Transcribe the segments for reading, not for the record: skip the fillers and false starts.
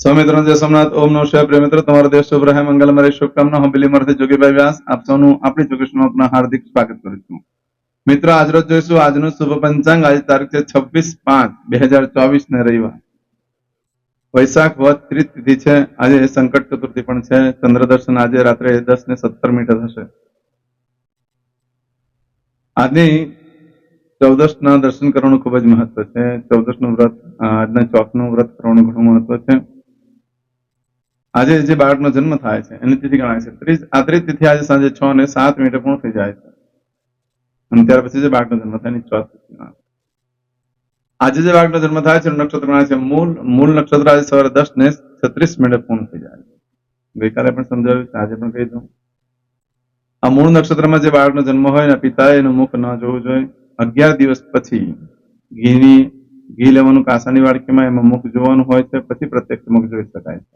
સ્વામિત્ર જય સોમનાથ. ઓમ નમઃ શિવાય. પ્રિય મિત્રો, તમારો દેશ શુભ રહે, મંગલમય શુભકામના. હું બિલીમરથી જોગીભાઈ વ્યાસ આપ સૌનું આપણી ચોકીસમાં આપના હાર્દિક સ્વાગત કરું છું. મિત્રો, આજરોજ જોઈશું આજનું શુભ પંચાંગ. આજે તારીખ છે 26/5/2024 ને રવિવાર. વૈશાખ વદ ત્રીજ તિથિ છે. આજે સંકટ ચતુર્થી પણ છે. ચંદ્ર દર્શન આજે રાત્રે 10:17 થશે. આજની ચૌદશના દર્શન કરવાનું ખૂબ જ મહત્વ છે. ચૌદશનું વ્રત, આજના ચોકનું વ્રત કરવાનું ઘણું મહત્વ છે. આજે જે બાળકનો જન્મ થાય છે એની તિથિ ગણાય છે આ ત્રીજ તિથિ આજે સાંજે 6:07 પૂર્ણ થઈ જાય છે. અને ત્યાર પછી જે બાળકનો જન્મ થાય એની ચોથ તિથિ ગણાય. આજે જે બાળકનો જન્મ થાય છે એનું નક્ષત્ર ગણાય છે મૂળ નક્ષત્ર આજે સવારે 10:36 પૂર્ણ થઈ જાય છે. ગઈકાલે પણ સમજાવ્યું છે, આજે પણ કહી દઉં. આ મૂળ નક્ષત્રમાં જે બાળકનો જન્મ હોય ને, પિતાએ એનું મુખ ન જોવું જોઈએ. 11 દિવસ પછી ઘી લેવાનું કાંસાની વાડકીમાં, એમાં મુખ જોવાનું હોય છે, પછી પ્રત્યક્ષ મુખ જોઈ શકાય છે.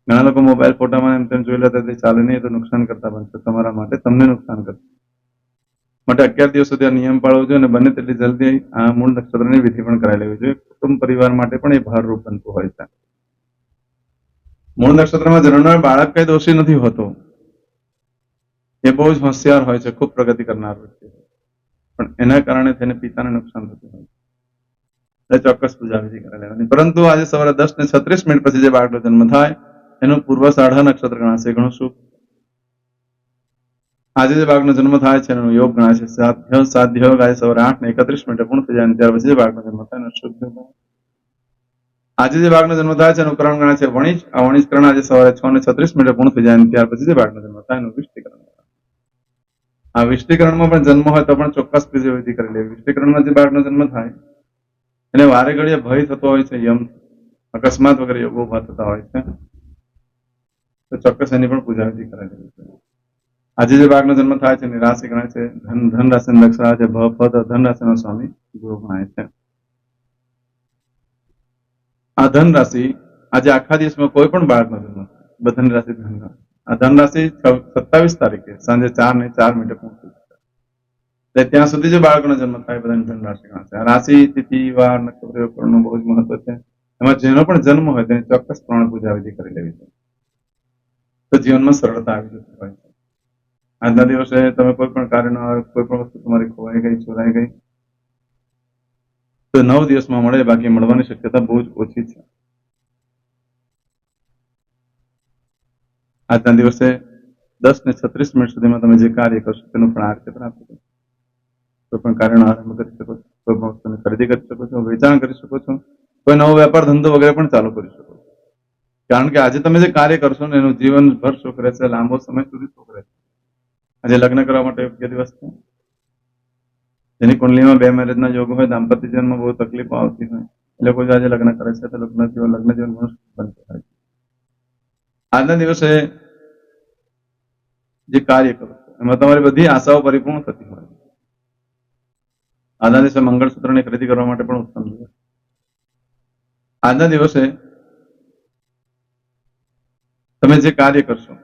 ઘણા લોકો મોબાઈલ ફોટામાં એમ તેમ જોઈ લેતા ચાલે નહીં, તો નુકસાન કરતા બનશે તમારા માટે, તમને નુકસાન કરશે. માટે 11 દિવસ સુધી આ નિયમ પાળવો જોઈએ અને બને તેટલી જલ્દી આ મૂળ નક્ષત્રની વિધિ પણ કરાવી લેવી જોઈએ. કુટુંબ પરિવાર માટે પણ એ ભારરૂપ બનતું હોય છે. મૂળ નક્ષત્રમાં જન્મનાર બાળક કઈ દોષી નથી હોતો. એ બહુ જ હોશિયાર હોય છે, ખૂબ પ્રગતિ કરનાર વ્યક્તિ હોય, પણ એના કારણે તેને પિતાને નુકસાન થતું હોય છે. ચોક્કસ પૂજા વિધિ કરાવી લેવાની. પરંતુ આજે સવારે 10:36 પછી જે બાળકનો જન્મ થાય એનું પૂર્વાષાઢા નક્ષત્ર ગણાશે, ઘણું શુભ. આજે જે બાળકનો જન્મ થાય છે એનો યોગ ગણાય છે સાધ્ય યોગ. આજે સવારે 8:31 પૂર્ણ થઈ જાય ત્યાર પછી જે બાળકનો જન્મ થાય એનો શુભ યોગ. આજે જે બાળકનો જન્મ થાય છે એનું કરણ ગણાય છે વણિજ. આ વણિજ કરણ આજે સવારે 6:36 પૂર્ણ થઈ જાય ત્યાર પછી જે બાળકનો જન્મ થાય એનું વિષ્ટિકરણ. આ વિષ્ટિકરણમાં પણ જન્મ હોય તો પણ ચોક્કસ પૂજા વિધિ કરી લેવી. વિષ્ટિકરણમાં જે બાળકનો જન્મ થાય એને વારે ઘડીએ ભય થતો હોય છે, યમ અકસ્માત વગેરે યોગો ઉભા થતા હોય છે, તો ચોક્કસ એની પણ પૂજા વિધિ કરાવી લેવી જોઈએ. આજે જે બાળકનો જન્મ થાય છે એની રાશિ ગણાય છે ધન રાશિ લક્ષણ છે ભ પદ. ધન રાશિનો સ્વામી ગુરુ ગણાય છે. આ ધન રાશિ આજે આખા દિવસમાં કોઈ પણ બાળકનો જન્મ થાય, ધન રાશિ ધન રાશિ. આ ધન રાશિ 27 તારીખે સાંજે 4:04 પૂર્ણ થઈ જાય. ત્યાં સુધી જે બાળકનો જન્મ થાય બધાની ધન રાશિ ગણાશે. આ રાશિ તિથિ વાર નક્ષત્ર યોગનું બહુ જ મહત્વ છે. એમાં જેનો પણ જન્મ હોય તેની ચોક્કસ પ્રમાણે પૂજા વિધિ કરી લેવી જોઈએ, તો જીવનમાં સરળતા આવી જતી હોય છે. આજના દિવસે તમે કોઈ પણ કાર્ય ન આવે, કોઈ પણ વસ્તુ તમારી ખોવાઈ ગઈ, ચોરાઈ ગઈ, તો 9 દિવસમાં મળે, બાકી મળવાની શક્યતા બહુ જ ઓછી છે. આજના દિવસે 10:36 સુધીમાં તમે જે કાર્ય કરશો તેનું પણ આ રીતે પ્રાપ્ત કરશો. કોઈ પણ કાર્યનો આરંભ કરી શકો છો, કોઈ પણ વસ્તુની ખરીદી કરી શકો છો, વેચાણ કરી શકો છો, કોઈ નવો વેપાર ધંધો વગેરે પણ ચાલુ કરી શકો છો. કારણ કે આજે તમે જે કાર્ય કરશો ને એનું જીવનભર સુખ રહેશે, લાંબો સમય સુધી સુખ રહેશે. આજે લગ્ન કરવા માટે યોગ્ય દિવસ છે. જેની કુંડલીમાં 2 મેરેજના યોગ હોય, દાંપત્ય જીવનમાં બહુ તકલીફો આવતી હોય, એ લોકો આજે લગ્ન કરે છે તો લગ્ન જીવન ઘણું બનતું હોય છે. આજના દિવસે જે કાર્ય કરો એમાં તમારી બધી આશાઓ પરિપૂર્ણ થતી હોય. આજના દિવસે મંગળસૂત્રની ખરીદી કરવા માટે પણ ઉત્તમ દિવસ. આજના દિવસે તમે જે કાર્ય કરશો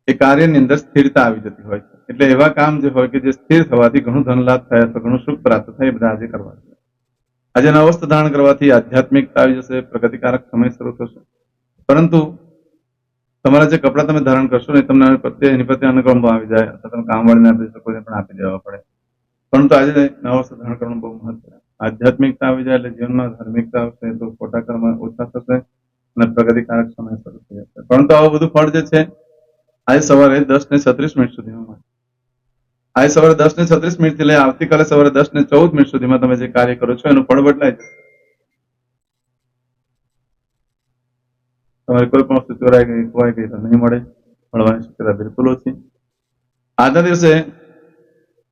એ કાર્યની અંદર સ્થિરતા આવી જતી હોય છે. એટલે એવા કામ જે હોય કે જે સ્થિર થવાથી ઘણું ધન લાભ થાય અથવા ઘણું સુખ પ્રાપ્ત થાય, એ બધા આજે કરવા છે. આજે નવ વસ્ત્ર ધારણ કરવાથી આધ્યાત્મિકતા આવી જશે, પ્રગતિકારક સમય શરૂ થશે. પરંતુ તમારા જે કપડા તમે ધારણ કરશો ને તમને એની પ્રત્યે અનુકંપ આવી જાય, અથવા તમે કામવાળીને આપી શકો પણ આપી દેવા પડે. પરંતુ આજે નવ વસ્ત્ર ધારણ કરવાનું બહુ મહત્વ. આધ્યાત્મિકતા આવી જાય એટલે જીવનમાં ધાર્મિકતા આવશે, તો ખોટા કર્મ ઓછા થશે અને પ્રગતિકારક સમય શરૂ થઈ જશે. પરંતુ આવું બધું ફળ જે છે આજે સવારે 10:36 સુધીમાં, આજે સવારે 10:36 થી લઈ આવતીકાલે સવારે 10:14 સુધીમાં તમે જે કાર્ય કરો છો એનું ફળ બદલાય છે. તમારી કોઈ પણ વસ્તુ ચોરાઈ ગઈ, ખોવાઈ ગઈ તો નહીં મળે, મળવાની શક્યતા બિલકુલ ઓછી. આજના દિવસે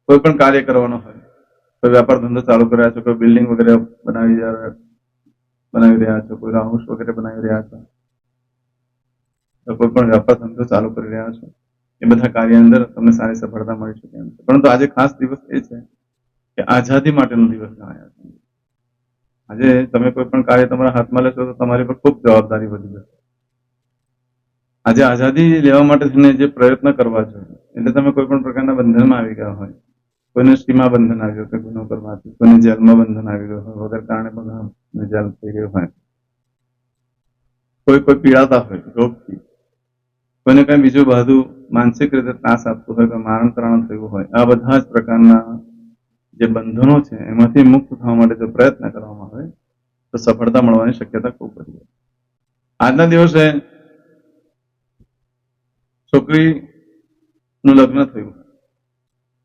કોઈ પણ કાર્ય કરવાનો હોય, કોઈ વેપાર ધંધો ચાલુ કર્યા છો, કોઈ બિલ્ડિંગ વગેરે બનાવી રહ્યા છો, કોઈ હાઉસ વગેરે બનાવી રહ્યા છો, કોઈ પણ વેપાર ધંધો ચાલુ કરી રહ્યા છો, એ બધા કાર્ય અંદર તમને સારી સફળતા મળી શકે એમ છે. પરંતુ આજે ખાસ દિવસ એ છે કે આઝાદી માટેનો દિવસ ગણાય છે. આજે તમે કોઈ પણ કાર્ય તમારા હાથમાં લેશો તો તમારી પર ખૂબ જવાબદારી વધી જશે. આજે આઝાદી લેવા માટે જે પ્રયત્ન કરવા જોઈએ, એટલે તમે કોઈ પણ પ્રકારના બંધનમાં આવી ગયા હોય, કોઈને સીમા બંધન આવ્યું હોય, ગુનો કરવાથી, કોઈને જેલમાં બંધન આવી ગયું હોય, વગર કારણે પણ જેલ થઈ ગયું હોય, કોઈ પીડાતા હોય રોગથી, કોઈને કઈ બીજું બધું માનસિક રીતે ત્રાસ આપતું હોય, કોઈ મારણ તરણ થયું હોય, આ બધા જ પ્રકારના જે બંધનો છે એમાંથી મુક્ત થવા માટે જો પ્રયત્ન કરવામાં આવે તો સફળતા મળવાની શક્યતા ખૂબ વધી જાય. આજના દિવસે છોકરીનું લગ્ન થયું,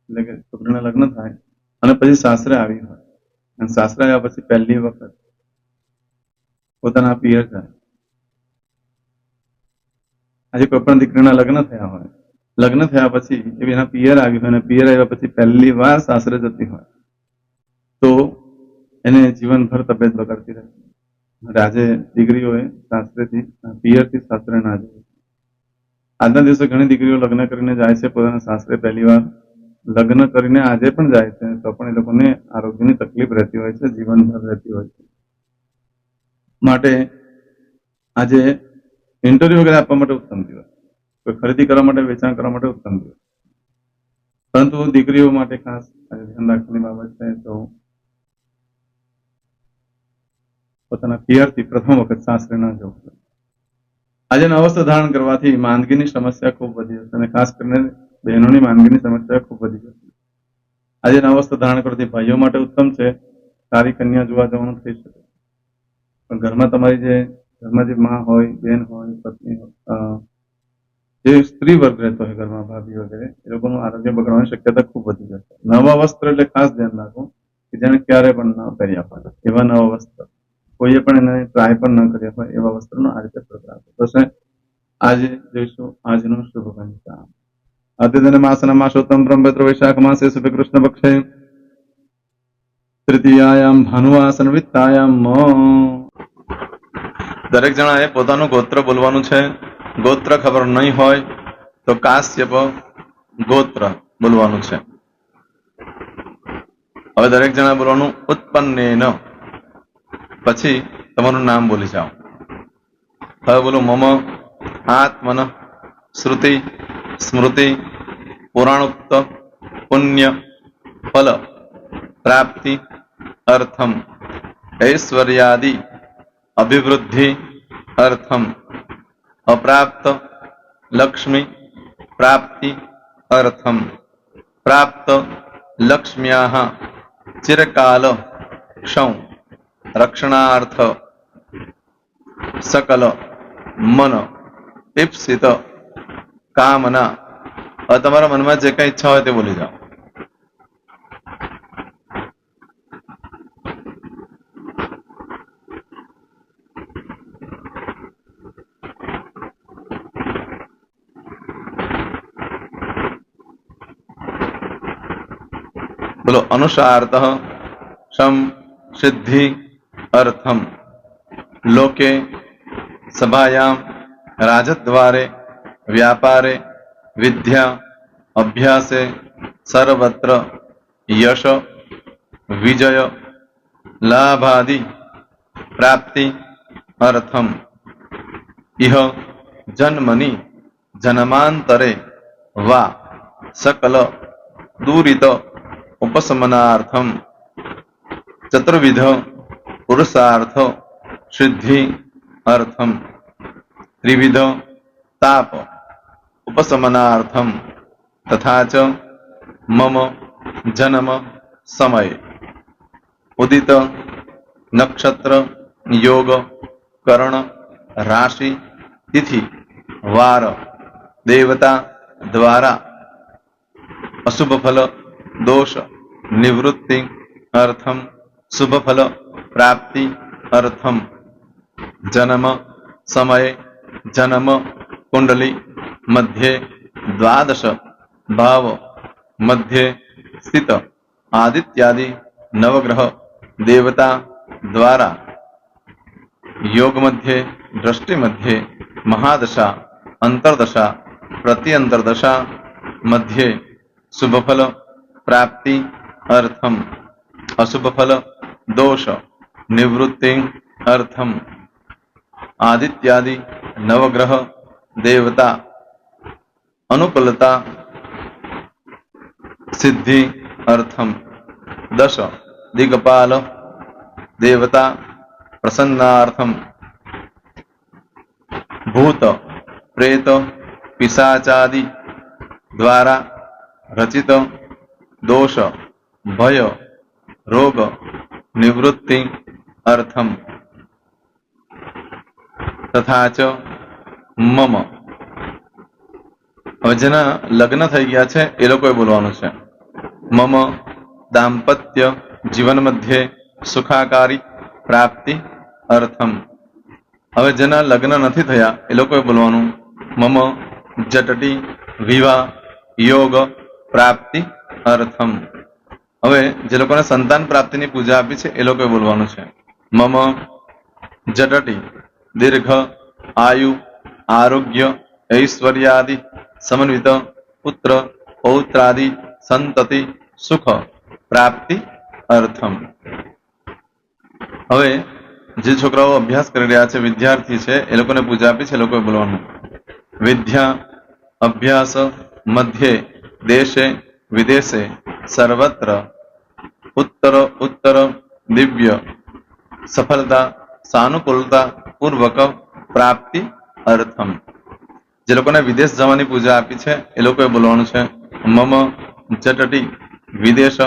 એટલે કે છોકરીના લગ્ન થાય અને પછી સાસરે આવી હોય, અને સાસરે આવ્યા પછી પહેલી વખત પોતાના પિયર જાય. આજે કોઈ પણ દીકરીના લગ્ન થયા હોય, લગ્ન થયા પછી એના પિયર આવી હોય અને પિયર આવ્યા પછી પહેલી વાર સાસરે જતી હોય તો એને જીવનભર તબિયત બગડતી રહે. આજે દીકરીઓએ સાસરેથી પિયરથી સાસરે ના જવું. આજના દિવસે ઘણી દીકરીઓ લગ્ન કરીને જાય છે પોતાના સાસરે પહેલી વાર. લગ્ન કરીને આજે પણ જાય છે તો પણ એ લોકોને આરોગ્યની તકલીફ રહેતી હોય છે, જીવનભર રહેતી હોય છે. માટે આજે ઇન્ટરવ્યુ વગેરે આપવા માટે ઉત્તમ દિવસ, કોઈ ખરીદી કરવા માટે, વેચાણ કરવા માટે ઉત્તમ દિવસ, પરંતુ દીકરીઓ માટે ખાસ આજે ધ્યાન રાખવાની બાબત છે તો પોતાના પિયરથી પ્રથમ વખત સાસરે ન જવું. આજે નવસ્ત્ર ધારણ કરવાથી માંદગીની સમસ્યા ખૂબ વધી જશે, અને ખાસ કરીને બહેનોની માંદગીની સમસ્યા ખૂબ વધી જશે. આજે નવસ્ત્ર ધારણ કરવાથી ભાઈઓ માટે ઉત્તમ છે, સારી કન્યા જોવા જવાનું થઈ શકે. પણ ઘરમાં જે માં હોય, બેન હોય, પત્ની હોય, જે સ્ત્રી વર્ગ રહેતો હોય ઘરમાં, ભાભી વગેરે, એ લોકોનું આરોગ્ય બગડવાની શક્યતા ખૂબ વધી જશે. નવા વસ્ત્ર એટલે ખાસ ધ્યાન રાખો કે જેને ક્યારે પણ ન પહેરી આપવાના, એવા નવા વસ્ત્ર કોઈએ પણ એને ટ્રાય પણ ન કર્યા હોય એવા વસ્ત્રનો આ રીતે પ્રચાર થશે. આજે જોઈશું આજનું શુભ પંચાંગ. અદ્યતન માસના માસોત્તમ બ્રહ્મભદ્ર વૈશાખ માસે શુભ કૃષ્ણ પક્ષે તૃતીયાયામ ભાનુવાસન વિત્તાયામ. દરેક જણાએ પોતાનું ગોત્ર બોલવાનું છે. ગોત્ર ખબર નહીં હોય તો કાશ્યપ ગોત્ર બોલવાનું છે. હવે દરેક જણા બોલવાનું ઉત્પન્નેન, પછી તમારું નામ બોલી જાઓ. હવે બોલો મમ આત્મન શ્રુતિ સ્મૃતિ પુરાણોક્ત પુણ્ય ફલ પ્રાપ્તિ અર્થમ ઐશ્વર્યાદિ અભિવૃદ્ધિ અર્થમ અપ્રાપ્ત લક્ષ્મી પ્રાપ્તિ અર્થમ પ્રાપ્ત લક્ષ્મ્યાહ ચિરકાલ ક્ષૌ રક્ષણાર્થ સકલ મન ઈપ્સિત કામના. હવે તમારા મનમાં જે કઈ ઈચ્છા હોય તે બોલી જાઓ. બોલો અનુસાર્થ સમ સિદ્ધિ અર્થમ લોકે સભાયામ રાજદ્વારે વ્યાપારે વિદ્યા અભ્યાસે સર્વત્ર યશ વિજય લાભાદિ પ્રાપ્તિ અર્થમ ઇહ જન્મની જન્માંતરે વા સકલ દુરિત ઉપશમનાર્થમ ચતુર્વિધ પુરુષાર્થ સિદ્ધિ અર્થમ ત્રિવિધ તાપ ઉપશમનાર્થમ તથા ચ મમ જન્મ સમય ઉદિત નક્ષત્ર યોગ કરણ રાશિ તિથિ વાર દેવતા દ્વારા અશુભ ફલ દોષ નિવૃત્તિ અર્થમ શુભ ફલ પ્રાપ્તિ અર્થમ જન્મ સમય જન્મ કુંડલી મધ્યે દ્વાદશ ભાવ મધ્યે સ્થિત આદિત્યાદિ નવગ્રહ દેવતા દ્વારા યોગ મધ્યે દ્રષ્ટિ મધ્યે મહાદશા અંતરદશા પ્રત્યંતરદશા મધ્યે શુભ ફલ પ્રાપ્તિ અર્થમ અશુભ ફલ દોષ નિવૃત્તિ અર્થમ આદિત્યાદિ નવગ્રહ દેવતા અનુકૂલતા સિદ્ધિ અર્થમ દશ દિગપાલ દેવતા પ્રસન્નાર્થમ ભૂત પ્રેત પિશાચાદિ દ્વારા રચિત દોષ ભય રોગ નિવૃત્તિ અર્થમ તથા ચ મમ. હવે જેના લગ્ન થઈ ગયા છે એ લોકોએ બોલવાનું છે. મમ દાંપત્ય જીવન મધ્યે સુખાકારી પ્રાપ્તિ અર્થમ. હવે જેના લગ્ન નથી થયા એ લોકોએ બોલવાનું મમ જટટી વિવાહ યોગ પ્રાપ્તિ અર્થમ. હવે જે લોકોને સંતાન પ્રાપ્તિની પૂજા આપી છે એ લોકોએ બોલવાનું છે મમ જટટી દીર્ઘ આયુ આરોગ્ય ઐશ્વર્યાદિ સમન્વિત પુત્ર પૌત્રાદિ સંતતિ સુખ પ્રાપ્તિ અર્થમ. હવે જે છોકરાઓ અભ્યાસ કરી રહ્યા છે વિદ્યાર્થી છે એ લોકોને પૂજા આપી છે એ લોકોએ બોલવાનું વિદ્યા અભ્યાસ મધ્યે દેશે વિદેશે સર્વત્ર ઉત્તર ઉત્તર દિવ્ય સફળતા સાનુકૂળતા પૂર્વક પ્રાપ્તિ અર્થમ. જે લોકોને વિદેશ જવાની પૂજા આપી છે એ લોકોએ બોલવાનું છે મમ જટટી વિદેશ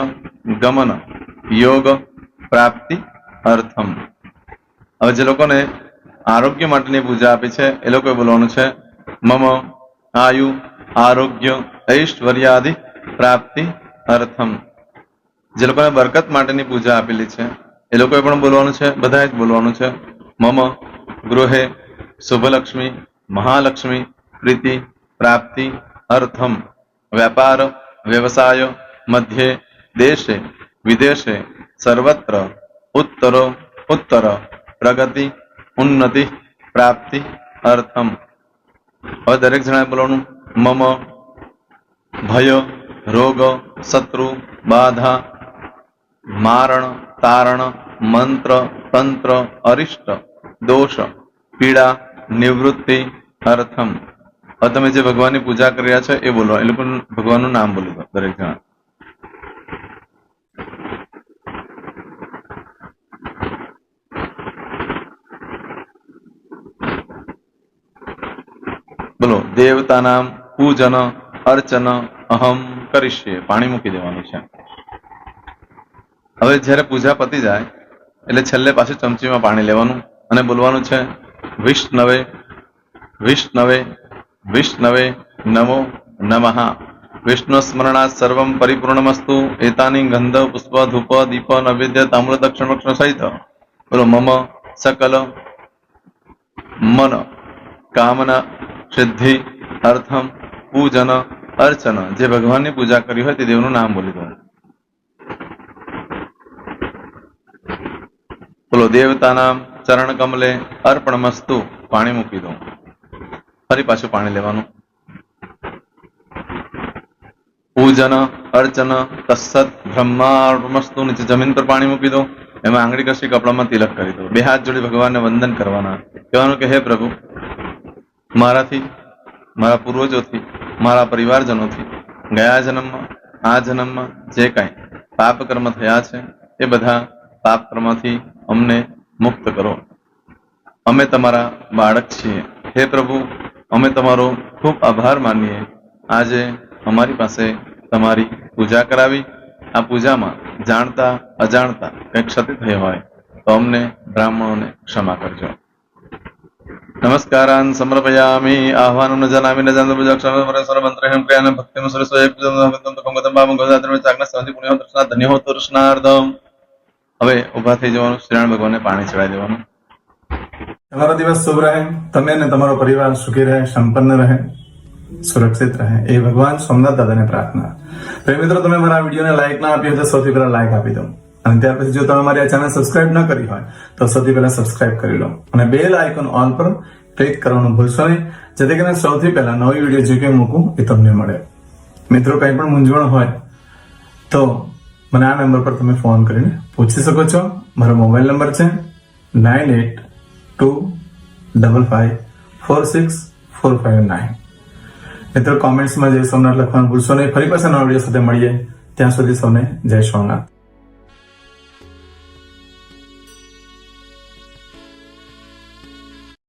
ગમન યોગ પ્રાપ્તિ અર્થમ. હવે જે લોકોને આરોગ્ય માટેની પૂજા આપી છે એ લોકોએ બોલવાનું છે મમ આયુ આરોગ્ય ઐશ્વર્યાદિ પ્રાપ્તિ અર્થમ. જે લોકોને બરકત માટેની પૂજા આપેલી છે એ લોકોએ પણ બોલવાનું છે, બધાએ જ બોલવાનું છે મમ ગૃહે શુભલક્ષ્મી મહાલક્ષ્મી પ્રીતિ પ્રાપ્તિ અર્થમ. વ્યાપાર વ્યવસાય મધ્યે દેશે વિદેશે સર્વત્ર ઉત્તર ઉત્તર પ્રગતિ ઉન્નતિ પ્રાપ્તિ અર્થમ. હવે દરેક જણાએ બોલવાનું મમ ભય રોગ શત્રુ બાધા મારણ તારણ મંત્ર તંત્ર અરિષ્ટ દોષ પીડા નિવૃત્તિ અર્થમ. હવે તમે જે ભગવાનની પૂજા કરી રહ્યા છો એ બોલો, એ લોકો ભગવાનનું નામ બોલી દો દરેક જણા. બોલો દેવતાનામ પૂજન અર્ચન અહમ કરીશ્યે. પાણી મૂકી દેવાનું છે. હવે જ્યારે પૂજા પતી જાય એટલે છેલ્લે પાછું ચમચીમાં પાણી લેવાનું અને બોલવાનું છે વિષ્ણવે વિષ્ણવે વિષ્ણવે નમો નમઃ. વિષ્ણુ સ્મરણાત સર્વમ પરિપૂર્ણમસ્તુ. એતાની ગંધ પુષ્પ ધૂપ દીપ નૈવેદ્ય તામ્ર દક્ષિણ વક્ષણ સહિત બોલો મમ સકલ મન કામના સિદ્ધિ અર્થમ પૂજન અર્ચન. જે ભગવાનની પૂજા કરી હોય તે દેવનું નામ બોલી દો. બોલો દેવતાનામ ચરણ કમલે અર્પણમસ્તુ. પાણી મૂકી દો. ફરી પાછું પાણી લેવાનું. પૂજન અર્ચન તત્સત બ્રહ્માર્પણમસ્તુ. નીચે જમીન પર પાણી મૂકી દો. એમાં આંગળી કસી કપડામાં તિલક કરી દો. બે હાથ જોડી ભગવાનને વંદન કરવાના. કહેવાનું કે હે પ્રભુ, મારાથી મારા પૂર્વજોથી મારા પરિવારજનોથી ગયા જન્મમાં આ જન્મમાં જે કાંઈ પાપ કર્મ થયા છે એ બધા પાપ કર્મથી અમને મુક્ત કરો. અમે તમારા બાળક છીએ. હે પ્રભુ, અમે તમારો ખૂબ આભાર માનીએ. આજે અમારી પાસે તમારી પૂજા કરાવી. આ પૂજામાં જાણતા અજાણતા કંઈ ક્ષતિ થઈ હોય તો અમને બ્રાહ્મણોને ક્ષમા કરજો. નમસ્કારાન સમર્પયામિ. આહ્વાનમ ન જાનામિ ન જાનતો પૂજાક્ષર મંત્રહેમ ક્રિયાન ભક્તિમ સરસ્વય કંગતમ બામ ગોદાત્રમે ચાકના સંધિ પુણ્ય દર્શના ધન્ય હો દર્શનાર્થમ. હવે ઉભા થઈ જવાનું. શ્રીરામ ભગવાનને પાણી ચડાવી દેવાનું. તમારો દિવસ શુભ રહે. તમે અને તમારો પરિવાર સુખી રહે, સંપન્ન રહે, સુરક્ષિત રહે એ ભગવાન સોમનાથ દાદાને પ્રાર્થના. તો મિત્રો, તમે મારા વિડીયોને લાઈક ના આપી હોય તો સૌથી પહેલા લાઈક આપી દો. અને ત્યાર પછી જો તમે મારી આ ચેનલ સબસ્ક્રાઇબ ન કરી હોય તો સૌથી પહેલા સબસ્ક્રાઇબ કરી લો અને બેલ આઇકોન ઓલ પર ક્લિક કરવાનું ભૂલશો નહીં, જેથી કરીને સૌથી પહેલા નવી વિડીયો જે કંઈ મૂકું એ તમને મળે. મિત્રો, કંઈ પણ મૂંઝવણ હોય તો મને આ નંબર પર તમે ફોન કરીને પૂછી શકો છો. મારો મોબાઈલ નંબર છે 9825546459. મિત્રો, કોમેન્ટ્સમાં જય સોમનાથ લખવાનું ભૂલશો નહીં. ફરી પાછા નવા વિડીયો સાથે મળીએ. ત્યાં સુધી સૌને જય સોમનાથ.